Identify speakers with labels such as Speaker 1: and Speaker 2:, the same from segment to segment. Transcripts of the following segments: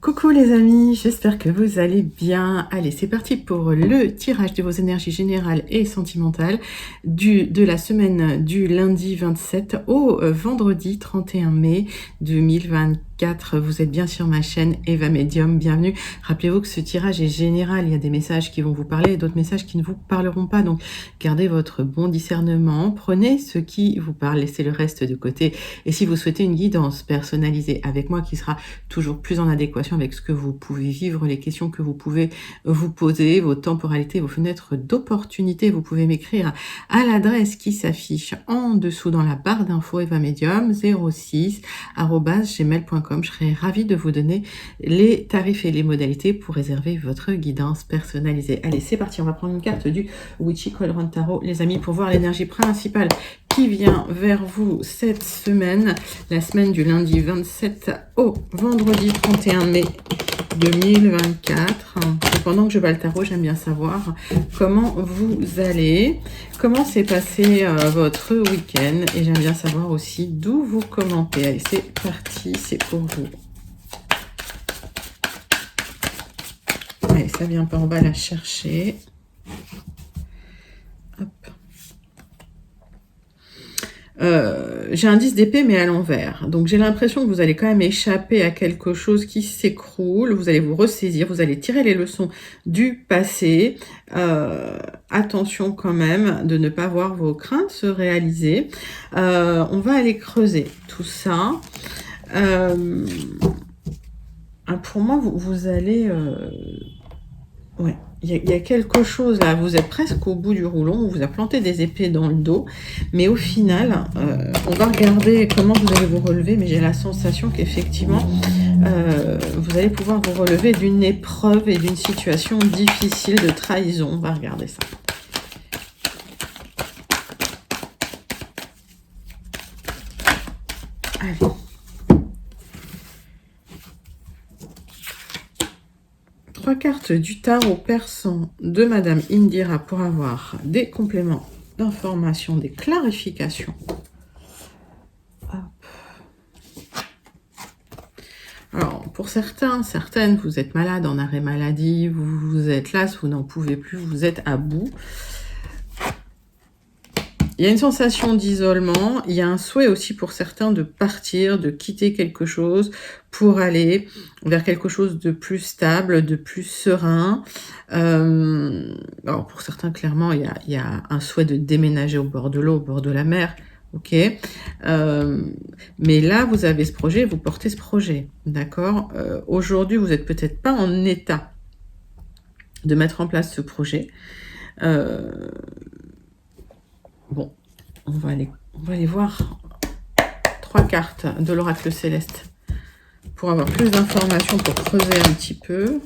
Speaker 1: Coucou les amis, j'espère que vous allez bien. Allez, c'est parti pour le tirage de vos énergies générales et sentimentales de la semaine du lundi 27 au vendredi 31 mai 2024. Vous êtes bien sur ma chaîne Eva Medium, bienvenue. Rappelez-vous que ce tirage est général, il y a des messages qui vont vous parler et d'autres messages qui ne vous parleront pas. Donc gardez votre bon discernement, prenez ce qui vous parle, laissez le reste de côté. Et si vous souhaitez une guidance personnalisée avec moi qui sera toujours plus en adéquation avec ce que vous pouvez vivre, les questions que vous pouvez vous poser, vos temporalités, vos fenêtres d'opportunité, vous pouvez m'écrire à l'adresse qui s'affiche en dessous dans la barre d'infos evamedium06@gmail.com. Je serai ravie de vous donner les tarifs et les modalités pour réserver votre guidance personnalisée. Allez, c'est parti, on va prendre une carte du Witchy Colorant Tarot, les amis, pour voir l'énergie principale qui vient vers vous cette semaine, la semaine du lundi 27 au vendredi 31 mai 2024. Et pendant que je bats le tarot, j'aime bien savoir comment vous allez, comment s'est passé votre week-end, et j'aime bien savoir aussi d'où vous commentez. Allez, c'est parti, c'est pour vous. Allez, ça vient pas, on va la chercher. Hop. J'ai un 10 d'épée mais à l'envers, donc j'ai l'impression que vous allez quand même échapper à quelque chose qui s'écroule, vous allez vous ressaisir, vous allez tirer les leçons du passé. Attention quand même de ne pas voir vos craintes se réaliser. On va aller creuser tout ça. Pour moi vous allez ouais, il y a quelque chose là, vous êtes presque au bout du rouleau, on vous a planté des épées dans le dos, mais au final, on va regarder comment vous allez vous relever, mais j'ai la sensation qu'effectivement, vous allez pouvoir vous relever d'une épreuve et d'une situation difficile de trahison. On va regarder ça. Allez. Trois cartes du tarot persan de Madame Indira pour avoir des compléments d'information, des clarifications. Hop. Alors, pour certains, certaines, vous êtes malade, en arrêt maladie, vous êtes là, vous n'en pouvez plus, vous êtes à bout. Il y a une sensation d'isolement, il y a un souhait aussi pour certains de partir, de quitter quelque chose pour aller vers quelque chose de plus stable, de plus serein. Alors pour certains, clairement, il y a un souhait de déménager au bord de l'eau, au bord de la mer. Ok, mais là, vous avez ce projet, vous portez ce projet, d'accord. Aujourd'hui, vous n'êtes peut-être pas en état de mettre en place ce projet. Bon, on va aller voir trois cartes de l'oracle céleste pour avoir plus d'informations, pour creuser un petit peu.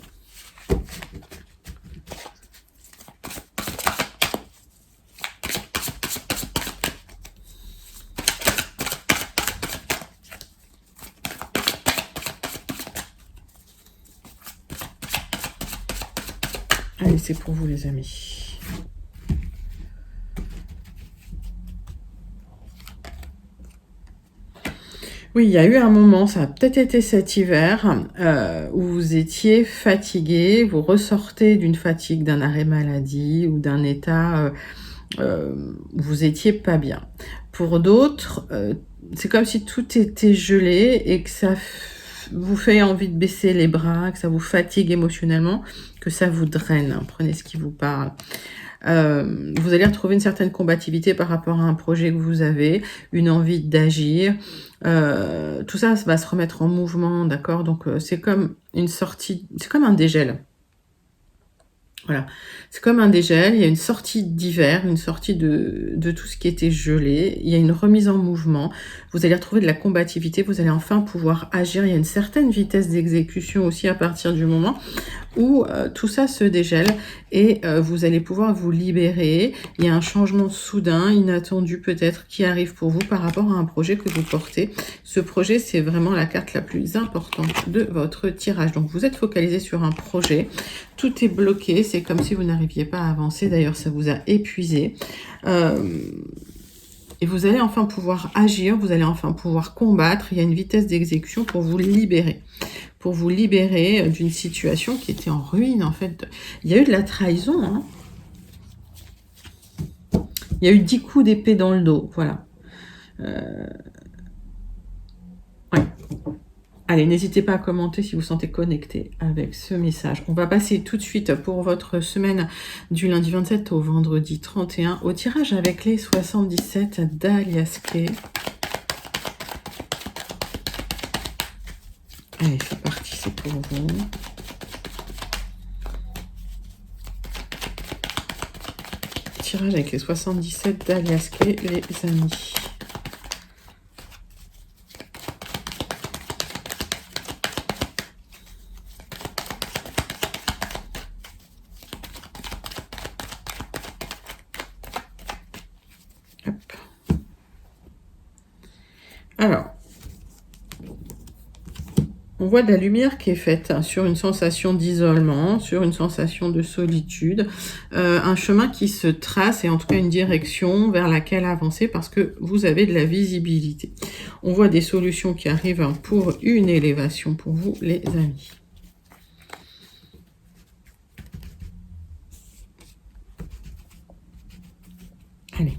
Speaker 1: Allez, c'est pour vous les amis. Oui, il y a eu un moment, ça a peut-être été cet hiver, où vous étiez fatigué, vous ressortez d'une fatigue, d'un arrêt maladie ou d'un état où vous étiez pas bien. Pour d'autres, c'est comme si tout était gelé et que ça vous fait envie de baisser les bras, que ça vous fatigue émotionnellement, que ça vous draine. Prenez ce qui vous parle. Vous allez retrouver une certaine combativité par rapport à un projet que vous avez, une envie d'agir. Tout ça va se remettre en mouvement, d'accord? Donc c'est comme une sortie, c'est comme un dégel. Voilà, c'est comme un dégel, il y a une sortie d'hiver, une sortie de tout ce qui était gelé, il y a une remise en mouvement, vous allez retrouver de la combativité, vous allez enfin pouvoir agir, il y a une certaine vitesse d'exécution aussi à partir du moment où tout ça se dégèle et vous allez pouvoir vous libérer. Il y a un changement soudain, inattendu peut-être, qui arrive pour vous par rapport à un projet que vous portez. Ce projet, c'est vraiment la carte la plus importante de votre tirage. Donc vous êtes focalisé sur un projet, tout est bloqué, c'est comme si vous n'arriviez pas à avancer, d'ailleurs ça vous a épuisé. Et vous allez enfin pouvoir agir, vous allez enfin pouvoir combattre, il y a une vitesse d'exécution pour vous libérer. pour vous libérer d'une situation qui était en ruine, en fait. Il y a eu de la trahison, hein. Il y a eu 10 coups d'épée dans le dos, voilà. Ouais. Allez, n'hésitez pas à commenter si vous sentez connecté avec ce message. On va passer tout de suite pour votre semaine du lundi 27 au vendredi 31 au tirage avec les 77 d'Alias Kay. Allez, c'est parti, c'est pour vous. Tirage avec les 77 d'Alias Kay, les amis. Hop. Alors, on voit de la lumière qui est faite sur une sensation d'isolement, sur une sensation de solitude, un chemin qui se trace et en tout cas une direction vers laquelle avancer parce que vous avez de la visibilité. On voit des solutions qui arrivent pour une élévation pour vous, les amis. Allez.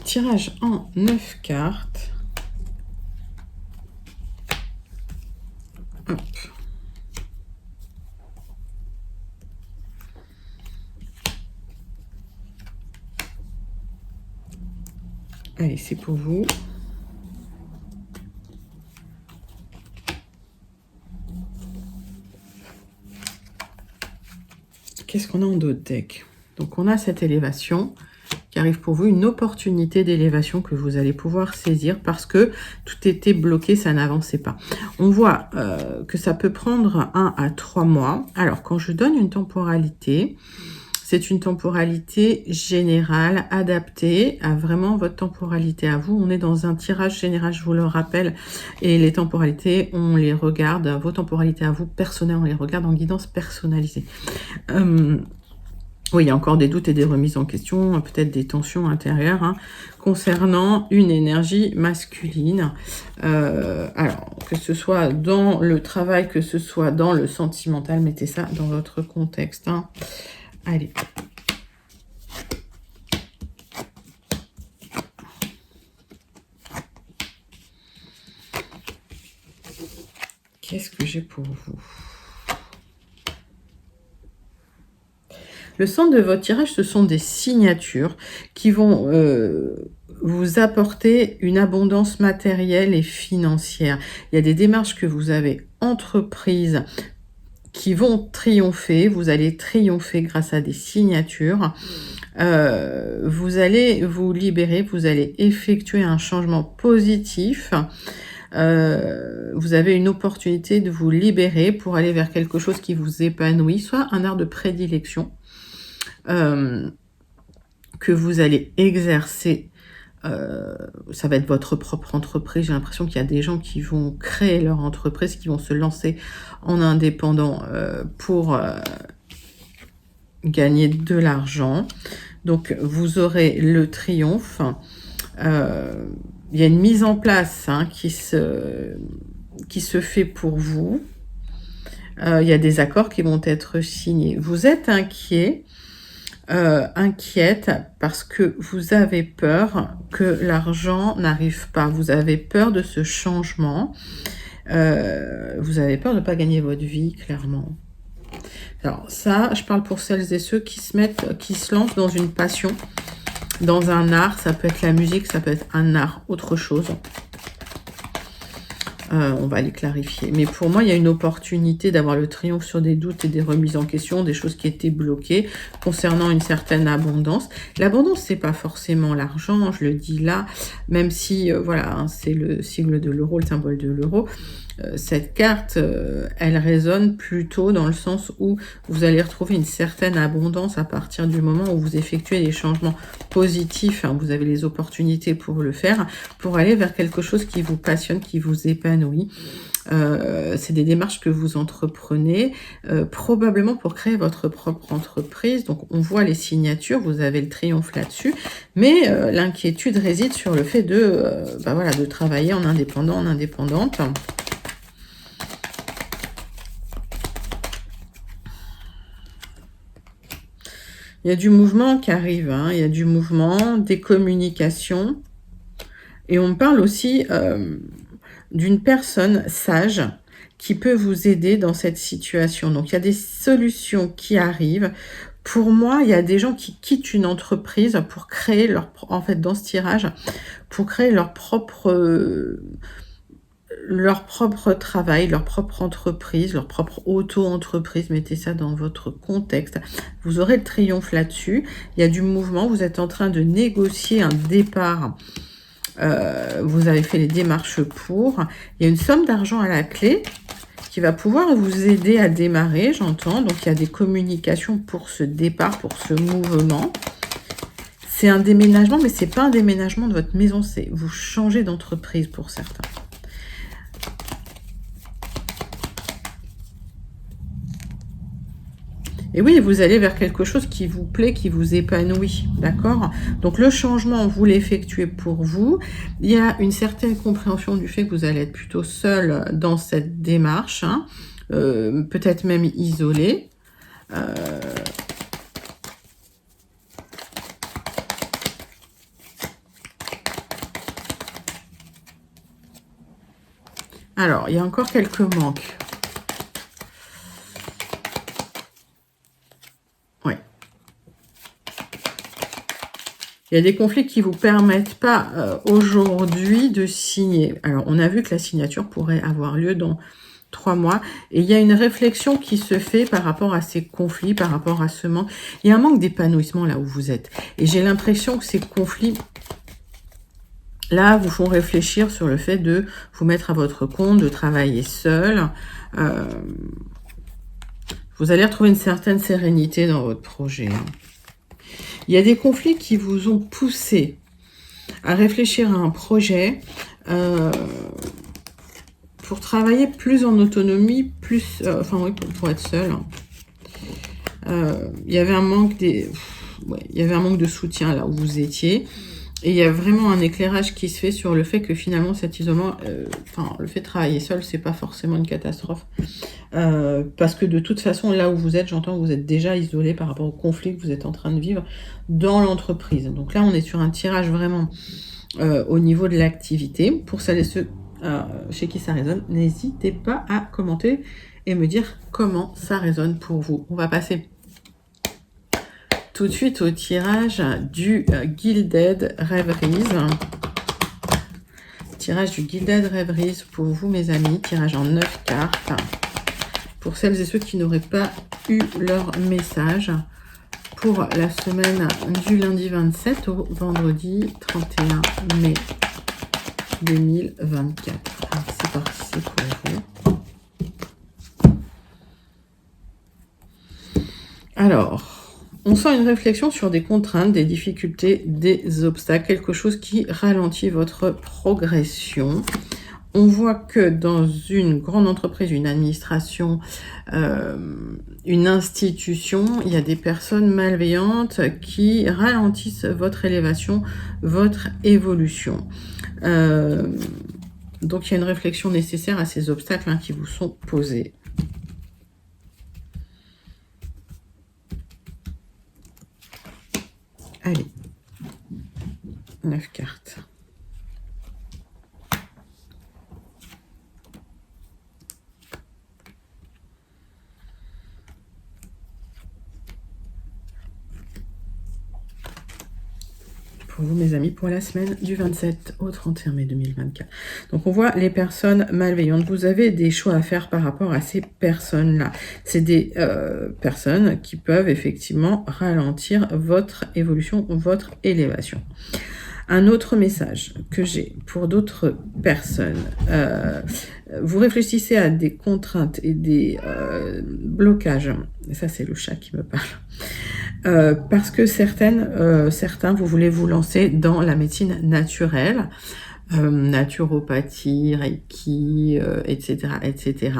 Speaker 1: Tirage en 9 cartes. Hop. Allez, c'est pour vous. Qu'est-ce qu'on a en d'autres deck? Donc, on a cette élévation qui arrive pour vous, une opportunité d'élévation que vous allez pouvoir saisir parce que tout était bloqué, ça n'avançait pas. On voit que ça peut prendre 1 à 3 mois. Alors, quand je donne une temporalité, c'est une temporalité générale, adaptée à vraiment votre temporalité à vous. On est dans un tirage général, je vous le rappelle, et les temporalités, on les regarde, vos temporalités à vous, personnelles, on les regarde en guidance personnalisée. Oui, il y a encore des doutes et des remises en question, peut-être des tensions intérieures hein, concernant une énergie masculine. Alors, que ce soit dans le travail, que ce soit dans le sentimental, mettez ça dans votre contexte. Hein. Allez. Qu'est-ce que j'ai pour vous ? Le centre de votre tirage, ce sont des signatures qui vont vous apporter une abondance matérielle et financière. Il y a des démarches que vous avez entreprises qui vont triompher. Vous allez triompher grâce à des signatures. Vous allez vous libérer, vous allez effectuer un changement positif. Vous avez une opportunité de vous libérer pour aller vers quelque chose qui vous épanouit, soit un art de prédilection. Que vous allez exercer, ça va être votre propre entreprise. J'ai l'impression qu'il y a des gens qui vont créer leur entreprise, qui vont se lancer en indépendant pour gagner de l'argent. Donc vous aurez le triomphe. Il y a une mise en place hein, qui se fait pour vous. Il y a des accords qui vont être signés. Vous êtes inquiet. Inquiète parce que vous avez peur que l'argent n'arrive pas. Vous avez peur de ce changement. Vous avez peur de ne pas gagner votre vie, clairement. Alors ça, je parle pour celles et ceux qui se lancent dans une passion, dans un art. Ça peut être la musique, ça peut être un art, autre chose. On va les clarifier. Mais pour moi, il y a une opportunité d'avoir le triomphe sur des doutes et des remises en question, des choses qui étaient bloquées concernant une certaine abondance. L'abondance, c'est pas forcément l'argent, je le dis là, même si, voilà, hein, c'est le sigle de l'euro, le symbole de l'euro. Cette carte, elle résonne plutôt dans le sens où vous allez retrouver une certaine abondance à partir du moment où vous effectuez des changements positifs. Hein, vous avez les opportunités pour le faire, pour aller vers quelque chose qui vous passionne, qui vous épanouit. C'est des démarches que vous entreprenez, probablement pour créer votre propre entreprise. Donc on voit les signatures, vous avez le triomphe là-dessus, mais l'inquiétude réside sur le fait voilà, de travailler en indépendant, en indépendante. Il y a du mouvement qui arrive, hein. Il y a du mouvement, des communications. Et on me parle aussi d'une personne sage qui peut vous aider dans cette situation. Donc, il y a des solutions qui arrivent. Pour moi, il y a des gens qui quittent une entreprise pour créer en fait, dans ce tirage, pour créer leur propre travail, leur propre entreprise, leur propre auto-entreprise. Mettez ça dans votre contexte. Vous aurez le triomphe là-dessus. Il y a du mouvement. Vous êtes en train de négocier un départ. Vous avez fait les démarches pour. Il y a une somme d'argent à la clé qui va pouvoir vous aider à démarrer, j'entends. Donc, il y a des communications pour ce départ, pour ce mouvement. C'est un déménagement, mais ce n'est pas un déménagement de votre maison. C'est vous changez d'entreprise pour certains. Et oui, vous allez vers quelque chose qui vous plaît, qui vous épanouit, d'accord? Donc le changement, vous l'effectuez pour vous. Il y a une certaine compréhension du fait que vous allez être plutôt seul dans cette démarche, hein, peut-être même isolé. Alors, il y a encore quelques manques. Il y a des conflits qui ne vous permettent pas aujourd'hui de signer. Alors, on a vu que la signature pourrait avoir lieu dans 3 mois. Et il y a une réflexion qui se fait par rapport à ces conflits, par rapport à ce manque. Il y a un manque d'épanouissement là où vous êtes. Et j'ai l'impression que ces conflits, là, vous font réfléchir sur le fait de vous mettre à votre compte, de travailler seul. Vous allez retrouver une certaine sérénité dans votre projet, hein. Il y a des conflits qui vous ont poussé à réfléchir à un projet pour travailler plus en autonomie, plus, oui, pour être seul. Il y avait un manque il y avait un manque de soutien là où vous étiez. Et il y a vraiment un éclairage qui se fait sur le fait que finalement cet isolement, le fait de travailler seul, c'est pas forcément une catastrophe. Parce que de toute façon, là où vous êtes, j'entends que vous êtes déjà isolé par rapport au conflit que vous êtes en train de vivre dans l'entreprise. Donc là, on est sur un tirage vraiment au niveau de l'activité. Pour celles et ceux chez qui ça résonne, n'hésitez pas à commenter et me dire comment ça résonne pour vous. On va passer tout de suite au tirage du Gilded Rêveries. Tirage du Gilded Rêveries pour vous, mes amis. Tirage en 9 cartes. Pour celles et ceux qui n'auraient pas eu leur message pour la semaine du lundi 27 au vendredi 31 mai 2024. C'est parti, c'est pour vous. Alors, on sent une réflexion sur des contraintes, des difficultés, des obstacles, quelque chose qui ralentit votre progression. On voit que dans une grande entreprise, une administration, une institution, il y a des personnes malveillantes qui ralentissent votre élévation, votre évolution. Donc, il y a une réflexion nécessaire à ces obstacles qui vous sont posés. Allez, 9 cartes. Pour vous, mes amis, pour la semaine du 27 au 31 mai 2024. Donc, on voit les personnes malveillantes. Vous avez des choix à faire par rapport à ces personnes-là. C'est des personnes qui peuvent effectivement ralentir votre évolution, votre élévation. Un autre message que j'ai pour d'autres personnes, vous réfléchissez à des contraintes et des blocages. Ça, c'est le chat qui me parle. Parce que certains, vous voulez vous lancer dans la médecine naturelle. naturopathie, Reiki, etc., etc.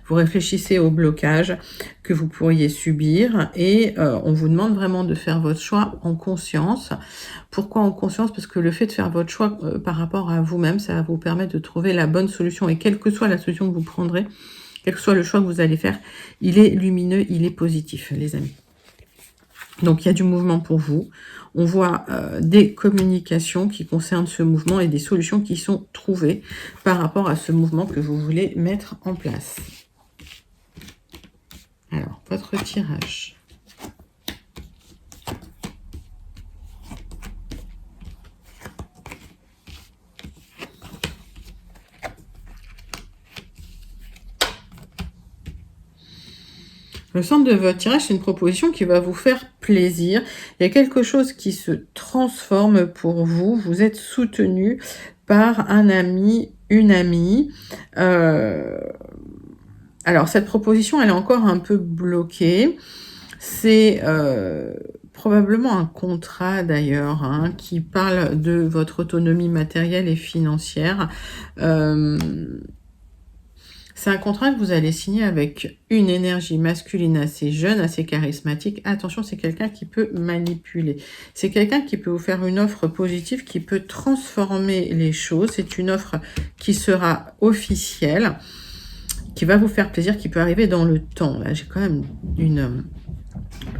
Speaker 1: Vous réfléchissez au blocage que vous pourriez subir et on vous demande vraiment de faire votre choix en conscience. Pourquoi en conscience? Parce que le fait de faire votre choix par rapport à vous-même, ça va vous permettre de trouver la bonne solution. Et quelle que soit la solution que vous prendrez, quel que soit le choix que vous allez faire, il est lumineux, il est positif, les amis. Donc, il y a du mouvement pour vous. On voit des communications qui concernent ce mouvement et des solutions qui sont trouvées par rapport à ce mouvement que vous voulez mettre en place. Alors, votre tirage. Le centre de votre tirage, c'est une proposition qui va vous faire plaisir. Il y a quelque chose qui se transforme pour vous. Vous êtes soutenu par un ami, une amie. Alors, cette proposition, elle est encore un peu bloquée. C'est probablement un contrat d'ailleurs, hein, qui parle de votre autonomie matérielle et financière. C'est un contrat que vous allez signer avec une énergie masculine assez jeune, assez charismatique. Attention, c'est quelqu'un qui peut manipuler. C'est quelqu'un qui peut vous faire une offre positive, qui peut transformer les choses. C'est une offre qui sera officielle, qui va vous faire plaisir, qui peut arriver dans le temps. Là, j'ai quand même une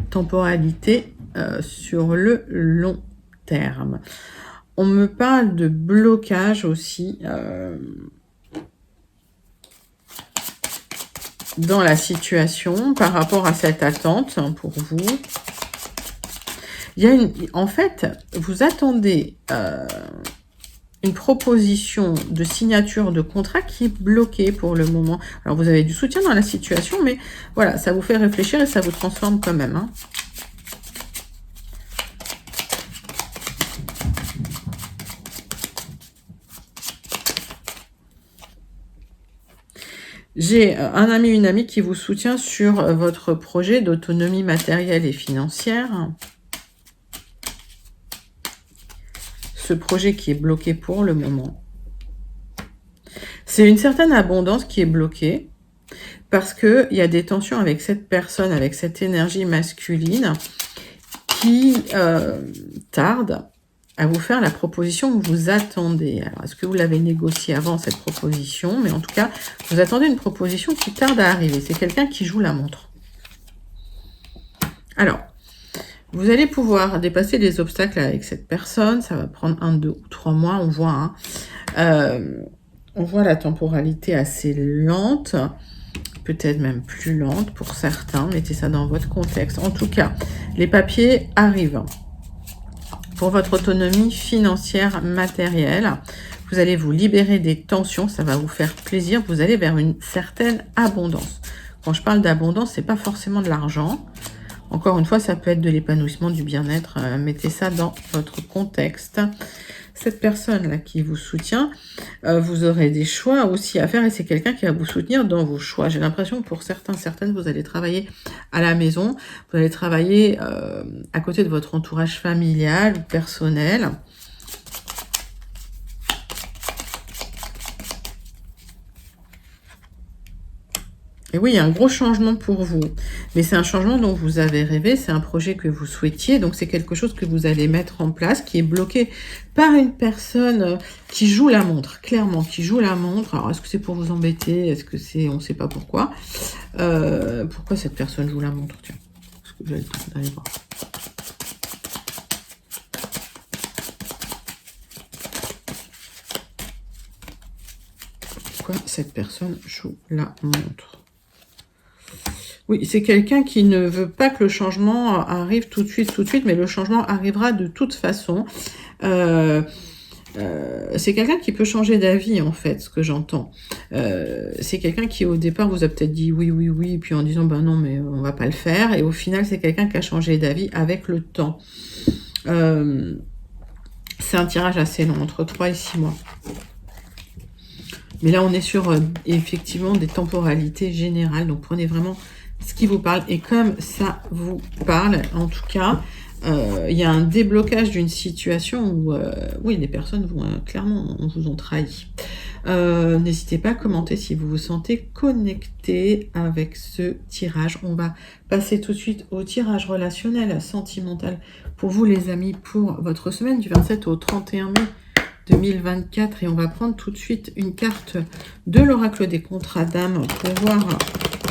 Speaker 1: temporalité sur le long terme. On me parle de blocage aussi dans la situation par rapport à cette attente pour vous. Il y a en fait, vous attendez une proposition de signature de contrat qui est bloquée pour le moment. Alors, vous avez du soutien dans la situation, mais voilà, ça vous fait réfléchir et ça vous transforme quand même, hein. J'ai un ami, une amie qui vous soutient sur votre projet d'autonomie matérielle et financière. Ce projet qui est bloqué pour le moment. C'est une certaine abondance qui est bloquée parce qu'il y a des tensions avec cette personne, avec cette énergie masculine qui tarde à vous faire la proposition que vous attendez. Alors, est-ce que vous l'avez négociée avant, cette proposition? Mais en tout cas, vous attendez une proposition qui tarde à arriver. C'est quelqu'un qui joue la montre. Alors, vous allez pouvoir dépasser les obstacles avec cette personne. Ça va prendre 1, 2 ou 3 mois, on voit. Hein. On voit la temporalité assez lente, peut-être même plus lente pour certains. Mettez ça dans votre contexte. En tout cas, les papiers arrivent. Pour votre autonomie financière, matérielle, vous allez vous libérer des tensions, ça va vous faire plaisir, vous allez vers une certaine abondance. Quand je parle d'abondance, c'est pas forcément de l'argent. Encore une fois, ça peut être de l'épanouissement, du bien-être. Mettez ça dans votre contexte. Cette personne-là qui vous soutient, vous aurez des choix aussi à faire et c'est quelqu'un qui va vous soutenir dans vos choix. J'ai l'impression que pour certaines, vous allez travailler à la maison, vous allez travailler à côté de votre entourage familial ou personnel. Et oui, il y a un gros changement pour vous. Mais c'est un changement dont vous avez rêvé, c'est un projet que vous souhaitiez. Donc, c'est quelque chose que vous allez mettre en place, qui est bloqué par une personne qui joue la montre, clairement, qui joue la montre. Alors, est-ce que c'est pour vous embêter? Est-ce que c'est... On ne sait pas pourquoi. Pourquoi cette personne joue la montre? Tiens, est-ce que j'ai le temps d'aller voir? Pourquoi cette personne joue la montre? Oui, c'est quelqu'un qui ne veut pas que le changement arrive tout de suite, mais le changement arrivera de toute façon. C'est quelqu'un qui peut changer d'avis, en fait, ce que j'entends. C'est quelqu'un qui, au départ, vous a peut-être dit oui, et puis en disant, ben non, mais on va pas le faire. Et au final, c'est quelqu'un qui a changé d'avis avec le temps. C'est un tirage assez long, entre 3 et 6 mois. Mais là, on est sur, effectivement, des temporalités générales. Donc, prenez vraiment ce qui vous parle. Et comme ça vous parle, en tout cas, Il y a un déblocage d'une situation où, oui, les personnes vont clairement vous ont trahi. N'hésitez pas à commenter si vous vous sentez connecté avec ce tirage. On va passer tout de suite au tirage relationnel, sentimental pour vous les amis, pour votre semaine du 27 au 31 mai 2024. Et on va prendre tout de suite une carte de l'oracle des contrats d'âme pour voir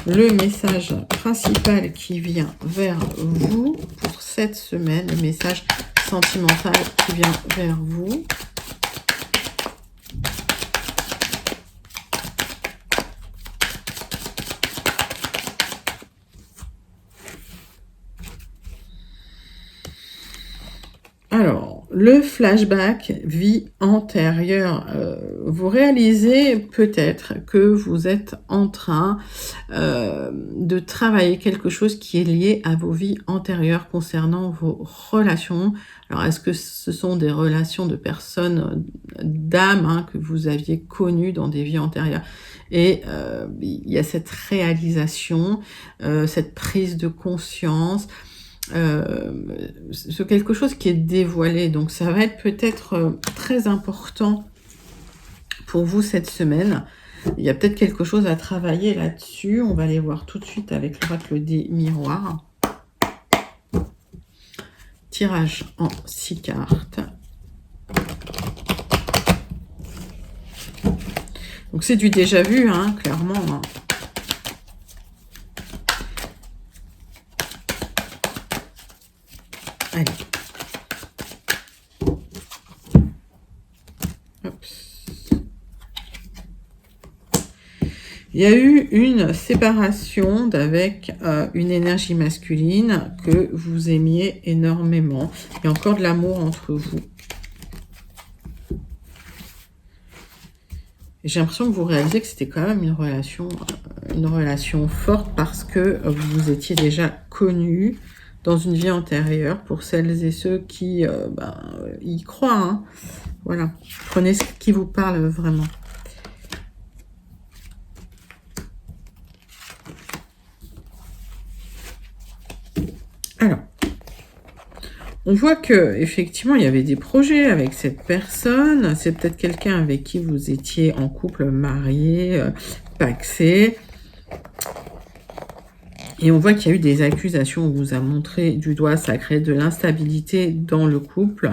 Speaker 1: le message principal qui vient vers vous pour cette semaine, le message sentimental qui vient vers vous. Alors, le flashback, vie antérieure. Vous réalisez peut-être que vous êtes en train de travailler quelque chose qui est lié à vos vies antérieures concernant vos relations. Alors, est-ce que ce sont des relations de personnes, d'âme, que vous aviez connues dans des vies antérieures? Et il y a cette réalisation, cette prise de conscience, c'est quelque chose qui est dévoilé, donc ça va être peut-être très important pour vous cette semaine. Il y a peut-être quelque chose à travailler là-dessus. On va aller voir tout de suite avec l'oracle des miroirs. Tirage en 6 cartes. Donc c'est du déjà vu, clairement. Allez. Hop. Il y a eu une séparation d'avec une énergie masculine que vous aimiez énormément. Il y a encore de l'amour entre vous. J'ai l'impression que vous réalisez que c'était quand même une relation forte parce que vous étiez déjà connus dans une vie antérieure, pour celles et ceux qui y croient. Voilà, prenez ce qui vous parle vraiment. Alors, on voit que effectivement il y avait des projets avec cette personne. C'est peut-être quelqu'un avec qui vous étiez en couple, marié, pacsé. Et on voit qu'il y a eu des accusations, on vous a montré du doigt, ça crée de l'instabilité dans le couple.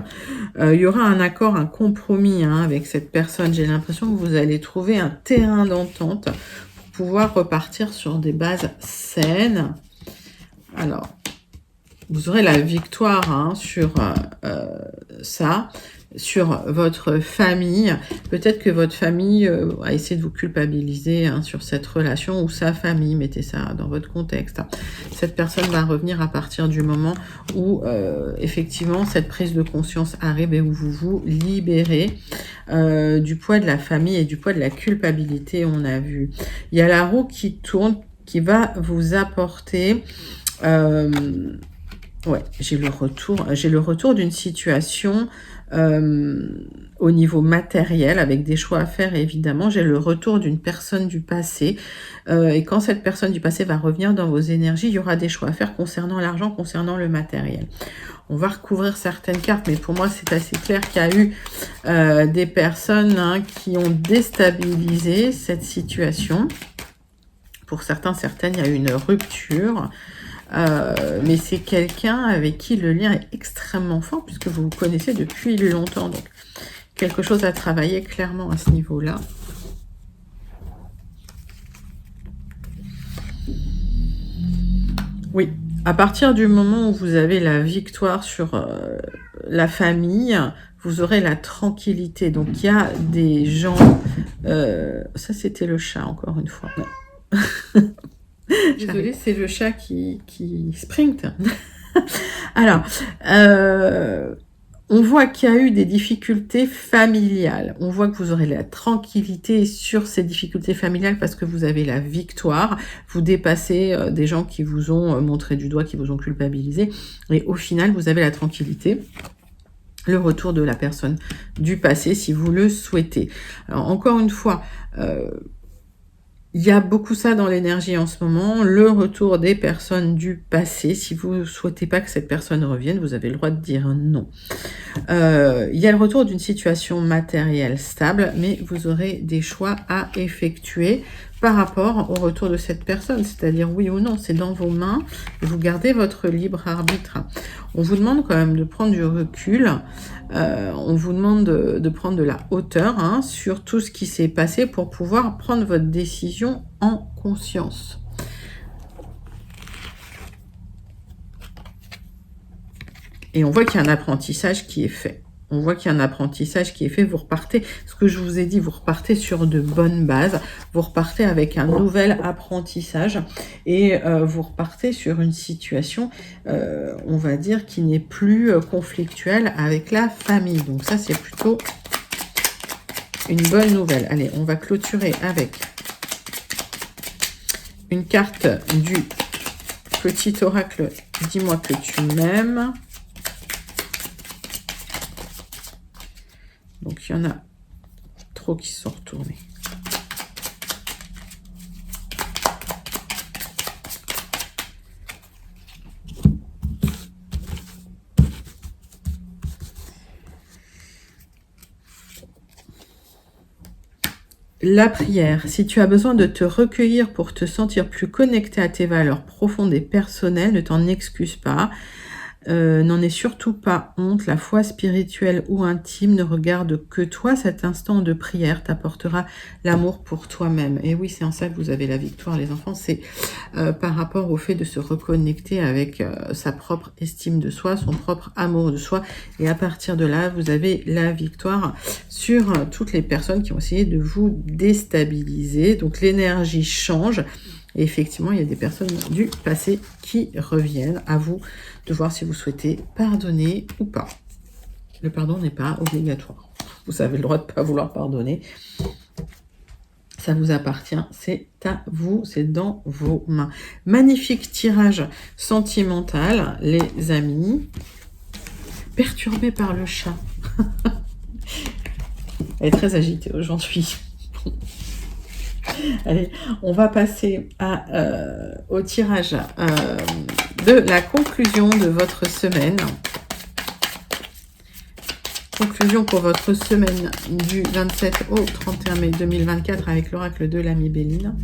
Speaker 1: Il y aura un accord, un compromis avec cette personne. J'ai l'impression que vous allez trouver un terrain d'entente pour pouvoir repartir sur des bases saines. Alors, vous aurez la victoire sur ça, sur votre famille. Peut-être que votre famille a essayé de vous culpabiliser sur cette relation, ou sa famille, mettez ça dans votre contexte. Cette personne va revenir à partir du moment où effectivement cette prise de conscience arrive et où vous vous libérez du poids de la famille et du poids de la culpabilité, on a vu. Il y a la roue qui tourne, qui va vous apporter... ouais, j'ai le retour d'une situation au niveau matériel, avec des choix à faire, évidemment. J'ai le retour d'une personne du passé. Et quand cette personne du passé va revenir dans vos énergies, il y aura des choix à faire concernant l'argent, concernant le matériel. On va recouvrir certaines cartes, mais pour moi, c'est assez clair qu'il y a eu des personnes qui ont déstabilisé cette situation. Pour certains, certaines, il y a eu une rupture. Mais c'est quelqu'un avec qui le lien est extrêmement fort, puisque vous vous connaissez depuis longtemps. Donc, quelque chose à travailler clairement à ce niveau-là. Oui, à partir du moment où vous avez la victoire sur la famille, vous aurez la tranquillité. Donc, il y a des gens... ça, c'était le chat, encore une fois. Désolée, c'est le chat qui sprinte. Alors, on voit qu'il y a eu des difficultés familiales. On voit que vous aurez la tranquillité sur ces difficultés familiales parce que vous avez la victoire. Vous dépassez des gens qui vous ont montré du doigt, qui vous ont culpabilisé. Et au final, vous avez la tranquillité. Le retour de la personne du passé, si vous le souhaitez. Alors, encore une fois... Il y a beaucoup ça dans l'énergie en ce moment, le retour des personnes du passé. Si vous ne souhaitez pas que cette personne revienne, vous avez le droit de dire non. Il y a le retour d'une situation matérielle stable, mais vous aurez des choix à effectuer par rapport au retour de cette personne, c'est-à-dire oui ou non, c'est dans vos mains, et vous gardez votre libre arbitre. On vous demande quand même de prendre du recul, on vous demande de prendre de la hauteur sur tout ce qui s'est passé pour pouvoir prendre votre décision en conscience. Et on voit qu'il y a un apprentissage qui est fait. On voit qu'il y a un apprentissage qui est fait. Vous repartez, ce que je vous ai dit, vous repartez sur de bonnes bases. Vous repartez avec un nouvel apprentissage. Et vous repartez sur une situation, on va dire, qui n'est plus conflictuelle avec la famille. Donc ça, c'est plutôt une bonne nouvelle. Allez, on va clôturer avec une carte du petit oracle « Dis-moi que tu m'aimes ». Donc, il y en a trop qui sont retournés. La prière. Si tu as besoin de te recueillir pour te sentir plus connecté à tes valeurs profondes et personnelles, ne t'en excuse pas. N'en aie surtout pas honte, la foi spirituelle ou intime ne regarde que toi. Cet instant de prière t'apportera l'amour pour toi-même. Et oui, c'est en ça que vous avez la victoire, les enfants. C'est par rapport au fait de se reconnecter avec sa propre estime de soi, son propre amour de soi. Et à partir de là, vous avez la victoire sur toutes les personnes qui ont essayé de vous déstabiliser. Donc l'énergie change. Et effectivement, il y a des personnes du passé qui reviennent. À vous de voir si vous souhaitez pardonner ou pas. Le pardon n'est pas obligatoire. Vous avez le droit de ne pas vouloir pardonner. Ça vous appartient, c'est à vous, c'est dans vos mains. Magnifique tirage sentimental, les amis. Perturbé par le chat. Elle est très agitée aujourd'hui. Allez, on va passer au tirage de la conclusion de votre semaine. Conclusion pour votre semaine du 27 au 31 mai 2024 avec l'oracle de l'amie Béline.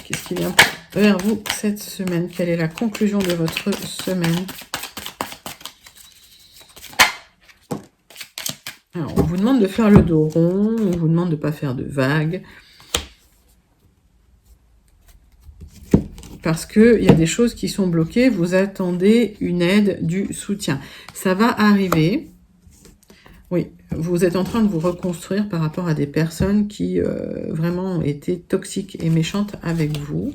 Speaker 1: Qu'est-ce qui vient vers vous cette semaine? Quelle est la conclusion de votre semaine? Alors, on vous demande de faire le dos rond, on vous demande de ne pas faire de vagues. Parce qu'il y a des choses qui sont bloquées, vous attendez une aide, du soutien. Ça va arriver. Oui, vous êtes en train de vous reconstruire par rapport à des personnes qui vraiment ont été toxiques et méchantes avec vous.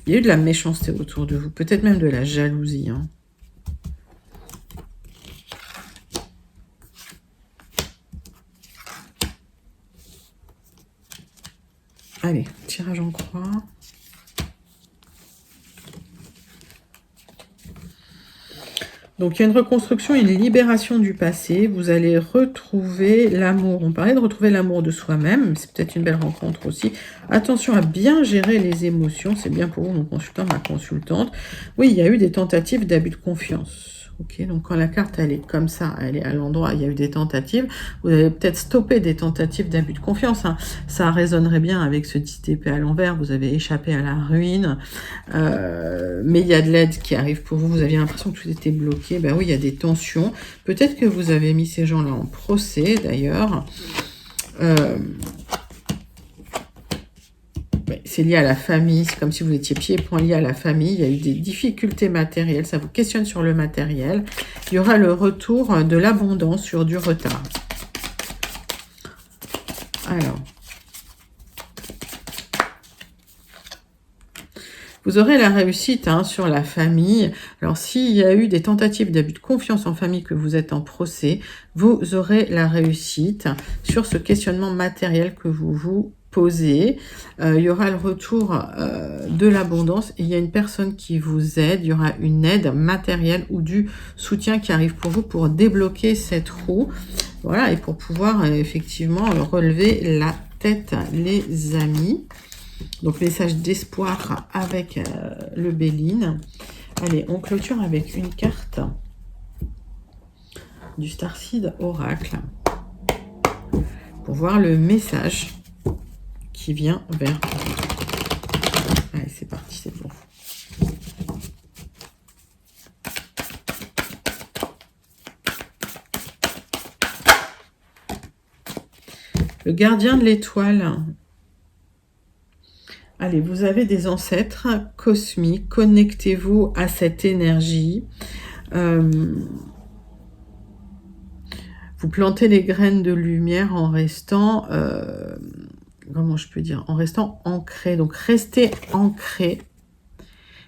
Speaker 1: Il y a eu de la méchanceté autour de vous, peut-être même de la jalousie, Allez, tirage en croix. Donc, il y a une reconstruction, une libération du passé. Vous allez retrouver l'amour. On parlait de retrouver l'amour de soi-même. C'est peut-être une belle rencontre aussi. Attention à bien gérer les émotions. C'est bien pour vous, mon consultant, ma consultante. Oui, il y a eu des tentatives d'abus de confiance. Ok, donc quand la carte, elle est comme ça, elle est à l'endroit, il y a eu des tentatives. Vous avez peut-être stoppé des tentatives d'abus de confiance. Ça résonnerait bien avec ce 10 d'épée à l'envers. Vous avez échappé à la ruine. Mais il y a de l'aide qui arrive pour vous. Vous aviez l'impression que tout était bloqué. Ben oui, il y a des tensions. Peut-être que vous avez mis ces gens-là en procès, d'ailleurs. C'est lié à la famille, c'est comme si vous étiez pieds et poings liés à la famille. Il y a eu des difficultés matérielles, ça vous questionne sur le matériel. Il y aura le retour de l'abondance sur du retard. Alors, vous aurez la réussite sur la famille. Alors, s'il y a eu des tentatives d'abus de confiance en famille, que vous êtes en procès, vous aurez la réussite sur ce questionnement matériel que vous vous posé. Il y aura le retour de l'abondance et il y a une personne qui vous aide. Il y aura une aide matérielle ou du soutien qui arrive pour vous pour débloquer cette roue. Voilà, et pour pouvoir effectivement relever la tête, les amis. Donc, message d'espoir avec le Béline. Allez, on clôture avec une carte du Starseed Oracle pour voir le message qui vient vers vous. Allez, c'est parti, c'est bon. Le gardien de l'étoile. Allez, vous avez des ancêtres cosmiques. Connectez-vous à cette énergie. Vous plantez les graines de lumière en restant, comment je peux dire, en restant ancré. Donc, restez ancré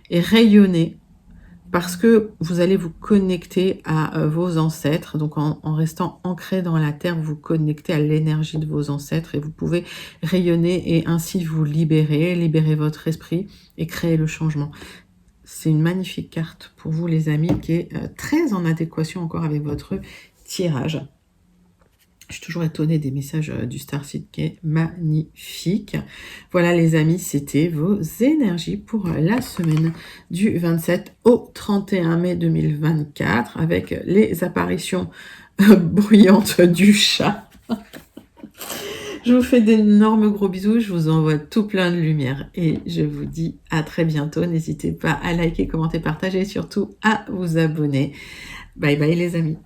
Speaker 1: et rayonnez parce que vous allez vous connecter à vos ancêtres. Donc, en restant ancré dans la terre, vous vous connectez à l'énergie de vos ancêtres et vous pouvez rayonner et ainsi vous libérer votre esprit et créer le changement. C'est une magnifique carte pour vous, les amis, qui est très en adéquation encore avec votre tirage. Je suis toujours étonnée des messages du Starseed qui est magnifique. Voilà les amis, c'était vos énergies pour la semaine du 27 au 31 mai 2024 avec les apparitions bruyantes du chat. Je vous fais d'énormes gros bisous, je vous envoie tout plein de lumière et je vous dis à très bientôt. N'hésitez pas à liker, commenter, partager et surtout à vous abonner. Bye bye les amis.